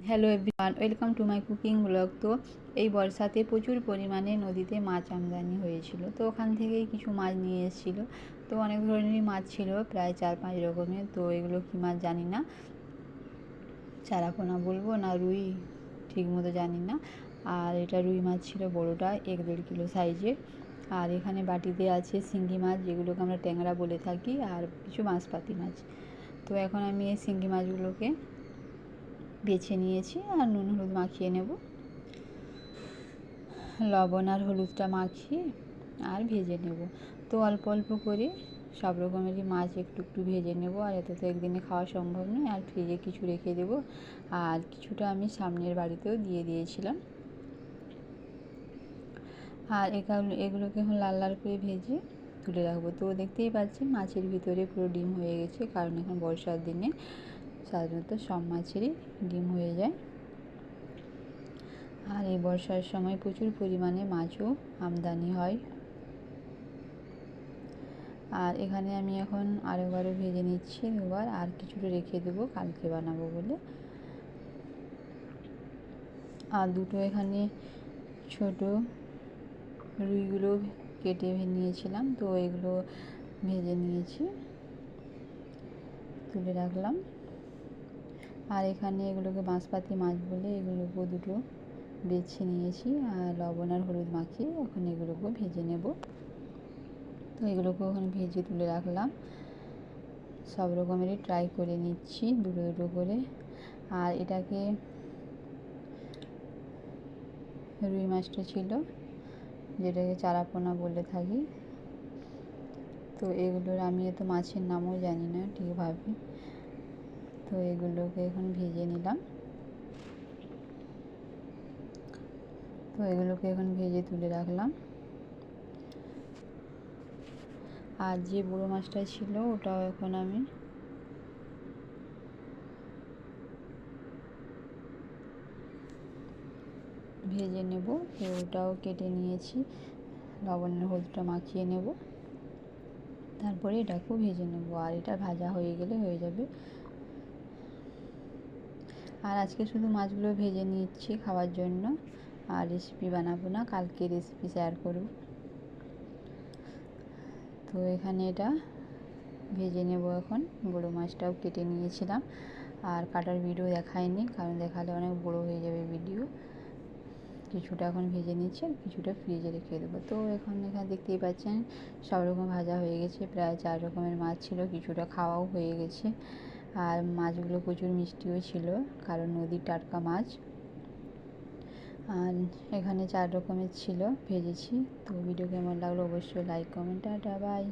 Hello everyone, welcome to my cooking blog. তো এই বর্ষাতে প্রচুর পরিমাণে নদীতে মাছ আমদানি হয়েছিল, তো ওখান থেকেই কিছু মাছ নিয়ে এসেছিলো। তো অনেক ধরনেরই মাছ ছিল, প্রায় 4-5 রকমের। তো এগুলো কী মাছ জানি না, চারাপোনা বলবো না রুই, ঠিক মতো জানি না। আর এটা রুই মাছ ছিল, বড়োটা 1-1.5 কিলো সাইজের। আর এখানে বাটিতে আছে শিঙ্গি মাছ, যেগুলোকে আমরা ট্যাংরা বলে থাকি, আর কিছু বাঁশপাতি মাছ। তো এখন আমি এই শিঙ্গি মাছগুলোকে বেছে নিয়েছি আর নুন হলুদ মাখিয়ে নেব। লবণ আর হলুদটা মাখিয়ে আর ভেজে নেব। তো অল্প অল্প করে সব রকমেরই মাছ একটু একটু ভেজে নেব। আর এত তো একদিনে খাওয়া সম্ভব নয়, আর ফ্রিজে কিছু রেখে দেব। আর কিছুটা আমি সামনের বাড়িতেও দিয়ে দিয়েছিলাম। আর এগুলোকে এখন লাল লাল করে ভেজে তুলে রাখবো। তো দেখতেই পাচ্ছেন মাছের ভিতরে পুরো ডিম হয়ে গেছে, কারণ এখন বর্ষার দিনে সাধারণত সব মাছেরই ডিম হয়ে যায়। আর এই বর্ষার সময় প্রচুর পরিমাণে মাছও আমদানি হয়। আর এখানে আমি এখন আরেকবারও ভেজে নিচ্ছি দুবার, আর কিছুটা রেখে দেবো কালকে বানাবো বলে। আর দুটো এখানে ছোট রুইগুলো কেটে নিয়েছিলাম, তো এগুলো ভেজে নিয়েছি, তুলে রাখলাম। আর এখানে এগুলোকে বাঁশপাতি মাছ বলে, এগুলোকেও দুটো বেছে নিয়েছি আর লবণ আর হলুদ মাখিয়ে এখন এগুলোকেও ভেজে নেব। তো এগুলোকেও ওখানে ভেজে তুলে রাখলাম। সব রকমেরই ট্রাই করে নিচ্ছি দুটো দুটো করে। আর এটাকে রুই মাছটা ছিল, যেটাকে চারাপোনা বলে থাকি। তো এগুলোর আমি এত মাছের নামও জানি না ঠিকভাবে। তো এগুলোকে এখন ভেজে নিলাম। তো এগুলোকে এখন ভেজে তুলে রাখলাম। আর যে বড়ো মাছটা ছিল ওটাও এখন আমি ভেজে নেব। তো ওটাও কেটে নিয়েছি, লবণের হলুদটা মাখিয়ে নেব, তারপরে এটাকেও ভেজে নেব। আর এটা ভাজা হয়ে গেলে হয়ে যাবে। আর আজকে শুধু মাছগুলো ভেজে নিচ্ছি খাওয়ার জন্য, আর রেসিপি বানাবো না, কালকে রেসিপি শেয়ার করব। তো এখানে এটা ভেজে নেব এখন। বড়ো মাছটাও কেটে নিয়েছিলাম, আর কাটার ভিডিও দেখায়নি, কারণ দেখালে অনেক বড়ো হয়ে যাবে ভিডিও। কিছুটা এখন ভেজে নিচ্ছি আর কিছুটা ফ্রিজে রেখে দেবো। তো এখন এখানে দেখতেই পাচ্ছেন সব রকম ভাজা হয়ে গেছে, প্রায় 4 রকমের মাছ ছিল, কিছুটা খাওয়াও হয়ে গেছে। আর মাছগুলো প্রচুর মিষ্টিও ছিল, কারণ নদীর টাটকা মাছ। আর এখানে 4 রকমের ছিল, ভেজেছি। তো ভিডিও কেমন লাগলো অবশ্যই লাইক কমেন্ট, টাটা বাই।